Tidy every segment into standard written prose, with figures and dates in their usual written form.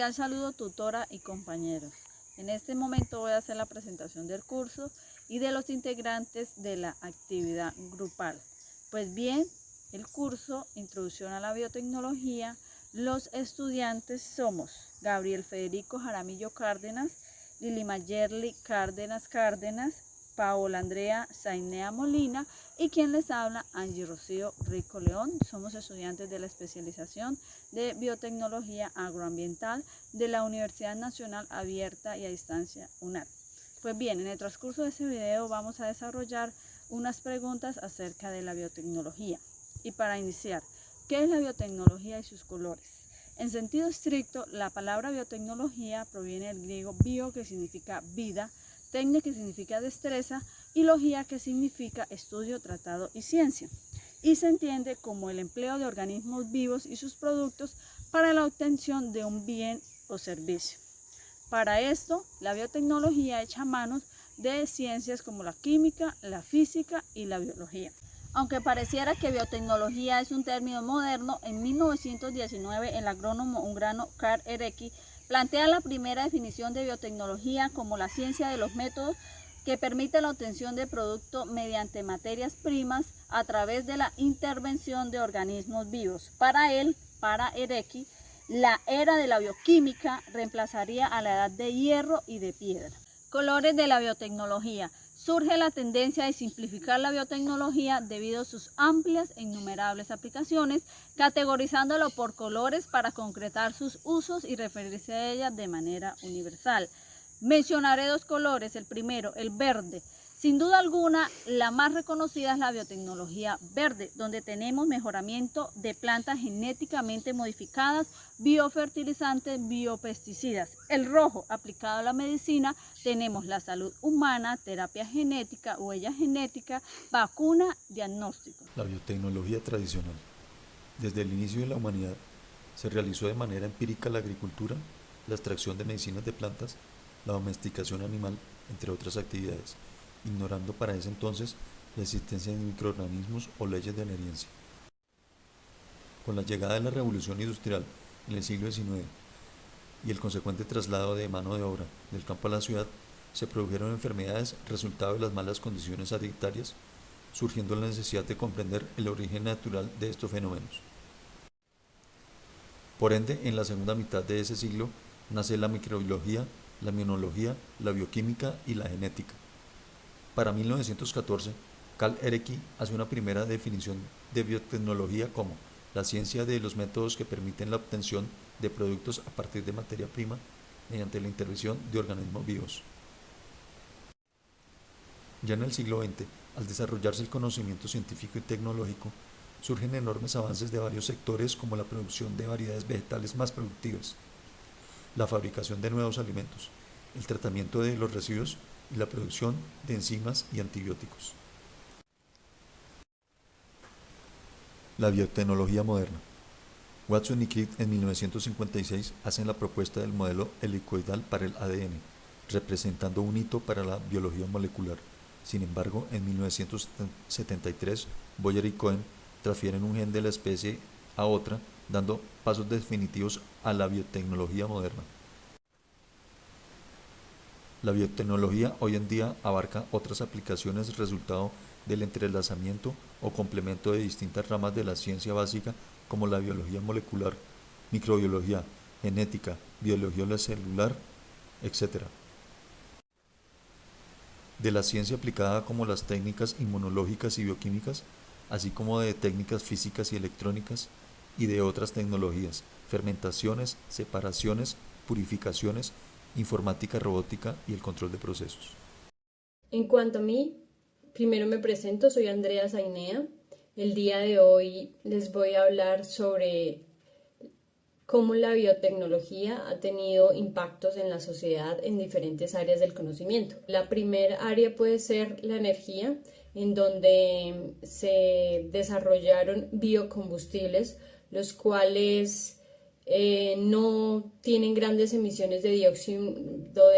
Cordial saludo, tutora y compañeros. En este momento voy a hacer la presentación del curso y de los integrantes de la actividad grupal. Pues bien, el curso Introducción a la Biotecnología, los estudiantes somos Gabriel Federico Jaramillo Cárdenas, Lili Mayerly Cárdenas, Paola Andrea Zainea Molina y quien les habla, Angie Rocío Rico León. Somos estudiantes de la especialización de Biotecnología Agroambiental de la Universidad Nacional Abierta y a Distancia UNAD. Pues bien, en el transcurso de este video vamos a desarrollar unas preguntas acerca de la biotecnología. Y para iniciar, ¿qué es la biotecnología y sus colores? En sentido estricto, la palabra biotecnología proviene del griego bio, que significa vida, tecne, que significa destreza, y logía, que significa estudio, tratado y ciencia. Y se entiende como el empleo de organismos vivos y sus productos para la obtención de un bien o servicio. Para esto, la biotecnología echa manos de ciencias como la química, la física y la biología. Aunque pareciera que biotecnología es un término moderno, en 1919 el agrónomo húngaro Karl Erecki plantea la primera definición de biotecnología como la ciencia de los métodos que permite la obtención de productos mediante materias primas a través de la intervención de organismos vivos. Para Erecki, la era de la bioquímica reemplazaría a la edad de hierro y de piedra. Colores de la biotecnología. Surge la tendencia de simplificar la biotecnología debido a sus amplias e innumerables aplicaciones, categorizándolo por colores para concretar sus usos y referirse a ellas de manera universal. Mencionaré dos colores. El primero, el verde. Sin duda alguna, la más reconocida es la biotecnología verde, donde tenemos mejoramiento de plantas genéticamente modificadas, biofertilizantes, biopesticidas. El rojo, aplicado a la medicina, tenemos la salud humana, terapia genética, huella genética, vacuna, diagnóstico. La biotecnología tradicional. Desde el inicio de la humanidad, se realizó de manera empírica la agricultura, la extracción de medicinas de plantas, la domesticación animal, entre otras actividades, ignorando para ese entonces la existencia de microorganismos o leyes de la herencia. Con la llegada de la revolución industrial en el siglo XIX y el consecuente traslado de mano de obra del campo a la ciudad, se produjeron enfermedades resultado de las malas condiciones sanitarias, surgiendo la necesidad de comprender el origen natural de estos fenómenos. Por ende, en la segunda mitad de ese siglo nace la microbiología, la inmunología, la bioquímica y la genética. Para 1914, Karl Erecki hace una primera definición de biotecnología como la ciencia de los métodos que permiten la obtención de productos a partir de materia prima mediante la intervención de organismos vivos. Ya en el siglo XX, al desarrollarse el conocimiento científico y tecnológico, surgen enormes avances de varios sectores como la producción de variedades vegetales más productivas, la fabricación de nuevos alimentos, el tratamiento de los residuos y la producción de enzimas y antibióticos. La biotecnología moderna. Watson y Crick en 1956 hacen la propuesta del modelo helicoidal para el ADN, representando un hito para la biología molecular. Sin embargo, en 1973, Boyer y Cohen transfieren un gen de la especie a otra, dando pasos definitivos a la biotecnología moderna. La biotecnología hoy en día abarca otras aplicaciones resultado del entrelazamiento o complemento de distintas ramas de la ciencia básica como la biología molecular, microbiología, genética, biología celular, etc. De la ciencia aplicada como las técnicas inmunológicas y bioquímicas, así como de técnicas físicas y electrónicas, y de otras tecnologías, fermentaciones, separaciones, purificaciones, informática, robótica y el control de procesos. En cuanto a mí, primero me presento, soy Andrea Zainea. El día de hoy les voy a hablar sobre cómo la biotecnología ha tenido impactos en la sociedad en diferentes áreas del conocimiento. La primera área puede ser la energía, en donde se desarrollaron biocombustibles, los cuales no tienen grandes emisiones de dióxido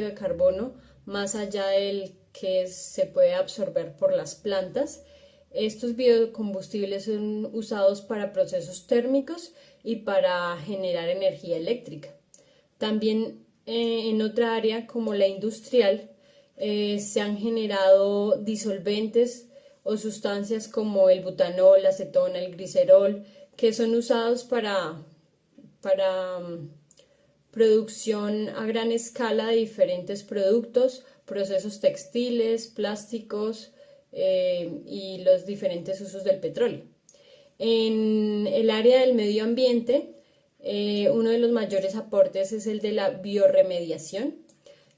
de carbono, más allá del que se puede absorber por las plantas. Estos biocombustibles son usados para procesos térmicos y para generar energía eléctrica. También en otra área como la industrial se han generado disolventes o sustancias como el butanol, la acetona, el glicerol, que son usados para producción a gran escala de diferentes productos, procesos textiles, plásticos y los diferentes usos del petróleo. En el área del medio ambiente, uno de los mayores aportes es el de la bioremediación,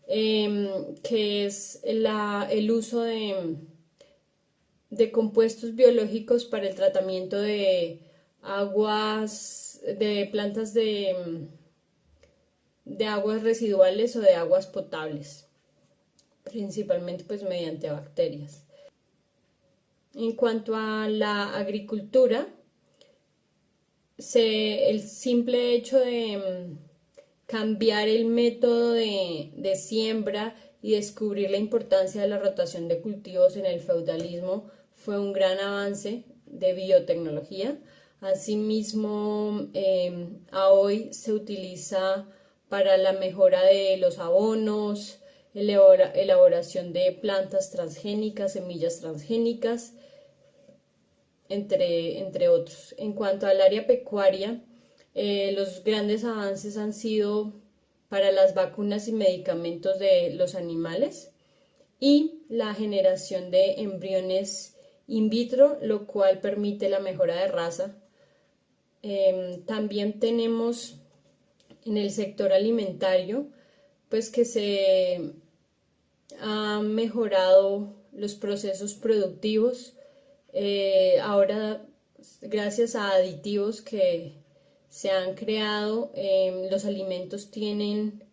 que es el uso de compuestos biológicos para el tratamiento de aguas, de plantas de aguas residuales o de aguas potables, principalmente pues mediante bacterias. En cuanto a la agricultura, el simple hecho de cambiar el método de siembra y descubrir la importancia de la rotación de cultivos en el feudalismo fue un gran avance de biotecnología. Asimismo, a hoy se utiliza para la mejora de los abonos, elaboración de plantas transgénicas, semillas transgénicas, entre otros. En cuanto al área pecuaria, los grandes avances han sido para las vacunas y medicamentos de los animales y la generación de embriones in vitro, lo cual permite la mejora de raza. También tenemos en el sector alimentario, pues que se han mejorado los procesos productivos. Ahora, gracias a aditivos que se han creado, los alimentos tienen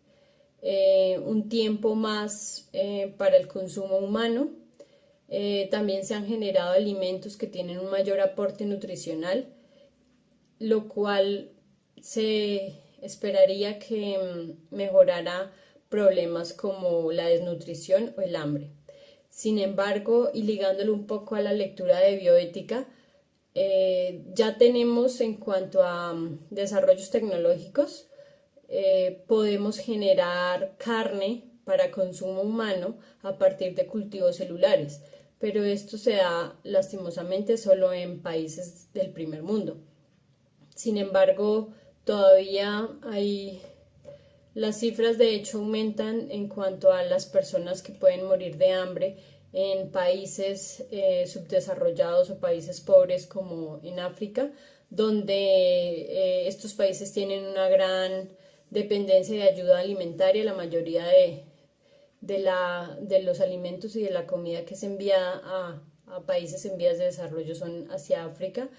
un tiempo más para el consumo humano. También se han generado alimentos que tienen un mayor aporte nutricional, lo cual se esperaría que mejorara problemas como la desnutrición o el hambre. Sin embargo, y ligándolo un poco a la lectura de bioética, ya tenemos en cuanto a desarrollos tecnológicos, podemos generar carne para consumo humano a partir de cultivos celulares, pero esto se da lastimosamente solo en países del primer mundo. Sin embargo, todavía hay las cifras de hecho aumentan en cuanto a las personas que pueden morir de hambre en países subdesarrollados o países pobres como en África, donde estos países tienen una gran dependencia de ayuda alimentaria. La mayoría de los alimentos y de la comida que se envía a países en vías de desarrollo son hacia África.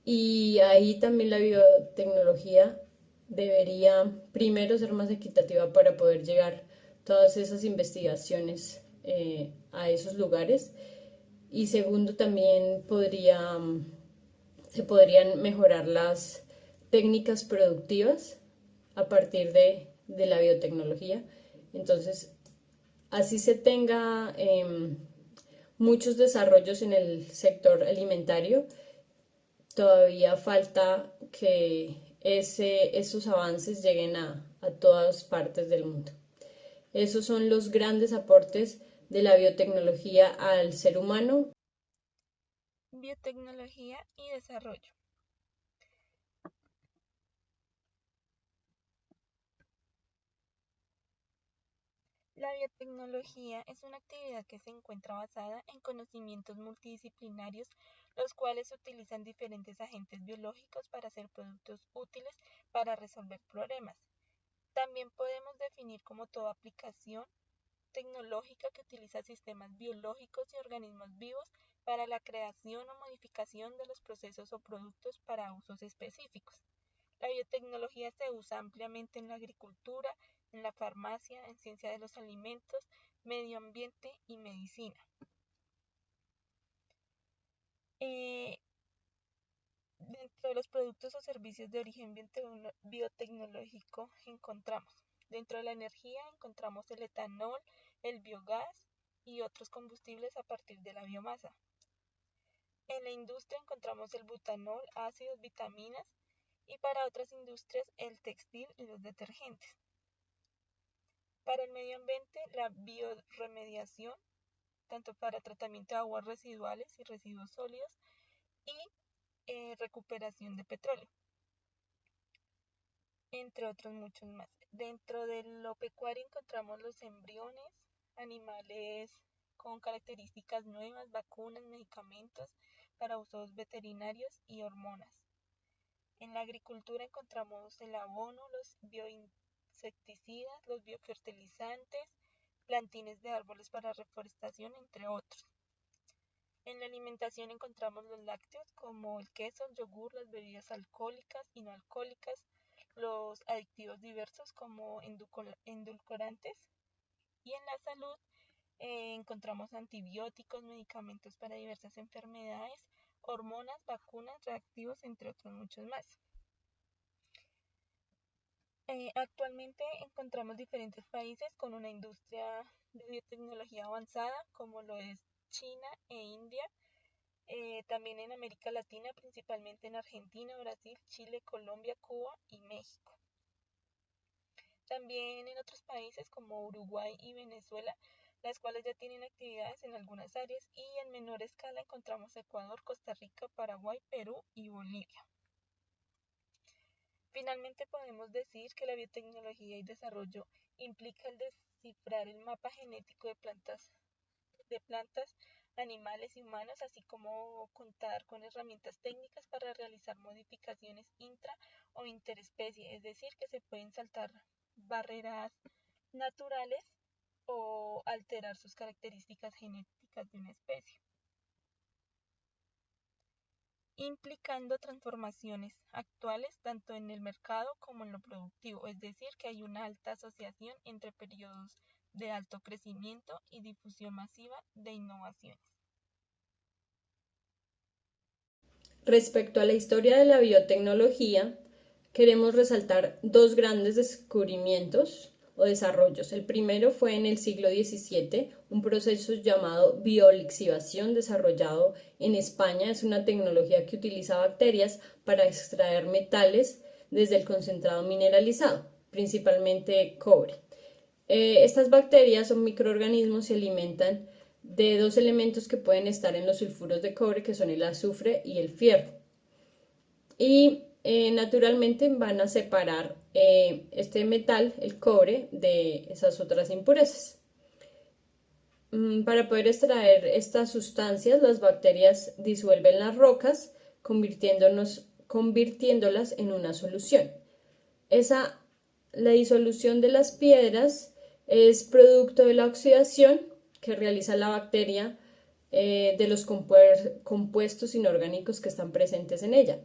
Y ahí también la biotecnología debería primero ser más equitativa para poder llegar todas esas investigaciones a esos lugares, y segundo también se podrían mejorar las técnicas productivas a partir de la biotecnología. Entonces, así se tenga muchos desarrollos en el sector alimentario, todavía falta que esos avances lleguen a todas partes del mundo. Esos son los grandes aportes de la biotecnología al ser humano. Biotecnología y desarrollo. La biotecnología es una actividad que se encuentra basada en conocimientos multidisciplinarios, los cuales utilizan diferentes agentes biológicos para hacer productos útiles para resolver problemas. También podemos definir como toda aplicación tecnológica que utiliza sistemas biológicos y organismos vivos para la creación o modificación de los procesos o productos para usos específicos. La biotecnología se usa ampliamente en la agricultura, en la farmacia, en ciencia de los alimentos, medio ambiente y medicina. Dentro de los productos o servicios de origen biotecnológico encontramos, dentro de la energía encontramos el etanol, el biogás y otros combustibles a partir de la biomasa. En la industria encontramos el butanol, ácidos, vitaminas y para otras industrias el textil y los detergentes. Para el medio ambiente, la bioremediación, tanto para tratamiento de aguas residuales y residuos sólidos y recuperación de petróleo, entre otros muchos más. Dentro de lo pecuario encontramos los embriones, animales con características nuevas, vacunas, medicamentos para usos veterinarios y hormonas. En la agricultura encontramos el abono, los bioinsecticidas, los biofertilizantes, plantines de árboles para reforestación, entre otros. En la alimentación encontramos los lácteos como el queso, el yogur, las bebidas alcohólicas y no alcohólicas, los aditivos diversos como endulcorantes, y en la salud encontramos antibióticos, medicamentos para diversas enfermedades, hormonas, vacunas, reactivos, entre otros muchos más. Actualmente encontramos diferentes países con una industria de biotecnología avanzada, como lo es China e India, también en América Latina, principalmente en Argentina, Brasil, Chile, Colombia, Cuba y México. También en otros países como Uruguay y Venezuela, las cuales ya tienen actividades en algunas áreas, y en menor escala encontramos Ecuador, Costa Rica, Paraguay, Perú y Bolivia. Finalmente podemos decir que la biotecnología y desarrollo implica el descifrar el mapa genético de plantas, animales y humanos, así como contar con herramientas técnicas para realizar modificaciones intra o interespecie, es decir, que se pueden saltar barreras naturales o alterar sus características genéticas de una especie, implicando transformaciones actuales tanto en el mercado como en lo productivo, es decir, que hay una alta asociación entre periodos de alto crecimiento y difusión masiva de innovaciones. Respecto a la historia de la biotecnología, queremos resaltar dos grandes descubrimientos o desarrollos. El primero fue en el siglo XVII, un proceso llamado biolixivación desarrollado en España. Es una tecnología que utiliza bacterias para extraer metales desde el concentrado mineralizado, principalmente cobre. Estas bacterias son microorganismos y se alimentan de dos elementos que pueden estar en los sulfuros de cobre, que son el azufre y el fierro. Y naturalmente van a separar este metal, el cobre, de esas otras impurezas. Para poder extraer estas sustancias, las bacterias disuelven las rocas, convirtiéndolas en una solución. La disolución de las piedras es producto de la oxidación que realiza la bacteria de los compuestos inorgánicos que están presentes en ella.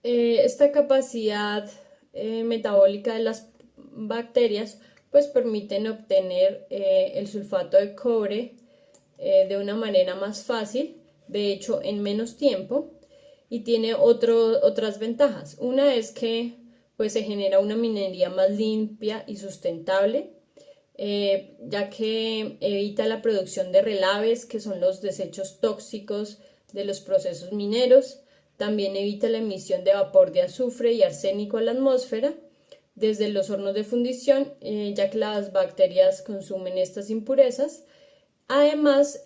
Esta capacidad metabólica de las bacterias pues permiten obtener el sulfato de cobre de una manera más fácil, de hecho en menos tiempo, y tiene otras ventajas. Una es que pues se genera una minería más limpia y sustentable, ya que evita la producción de relaves, que son los desechos tóxicos de los procesos mineros. También evita la emisión de vapor de azufre y arsénico a la atmósfera desde los hornos de fundición, ya que las bacterias consumen estas impurezas. Además,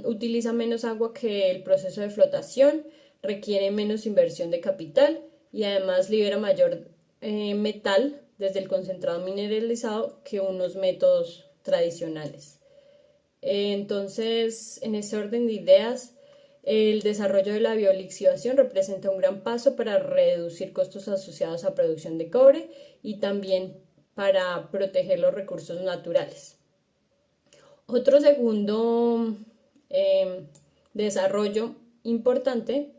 utiliza menos agua que el proceso de flotación, requiere menos inversión de capital y además libera mayor metal desde el concentrado mineralizado que unos métodos tradicionales. Entonces, en ese orden de ideas, el desarrollo de la biolixivación representa un gran paso para reducir costos asociados a producción de cobre y también para proteger los recursos naturales. Otro segundo desarrollo importante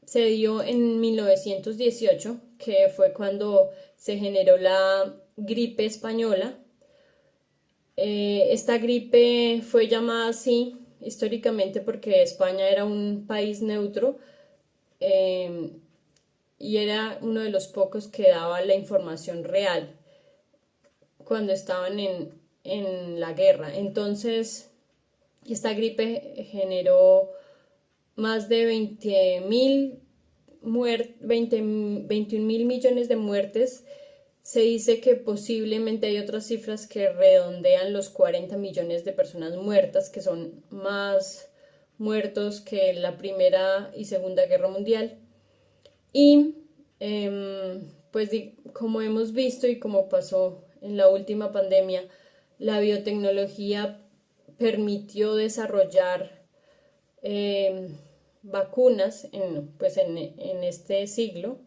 se dio en 1918, que fue cuando se generó la gripe española. Esta gripe fue llamada así históricamente porque España era un país neutro y era uno de los pocos que daba la información real cuando estaban en la guerra. Entonces, esta gripe generó más de 20.000 21 mil millones de muertes, se dice que posiblemente hay otras cifras que redondean los 40 millones de personas muertas, que son más muertos que la Primera y Segunda Guerra Mundial. Y pues como hemos visto y como pasó en la última pandemia, la biotecnología permitió desarrollar vacunas en este siglo,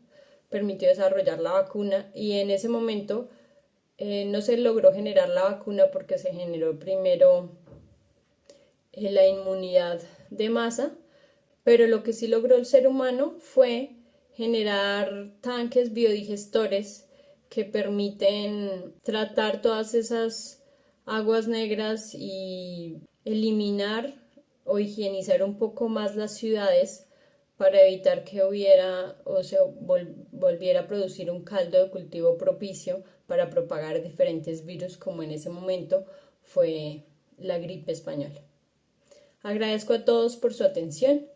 permitió desarrollar la vacuna, y en ese momento no se logró generar la vacuna porque se generó primero la inmunidad de masa, pero lo que sí logró el ser humano fue generar tanques biodigestores que permiten tratar todas esas aguas negras y eliminar o higienizar un poco más las ciudades para evitar que hubiera o se volviera a producir un caldo de cultivo propicio para propagar diferentes virus, como en ese momento fue la gripe española. Agradezco a todos por su atención.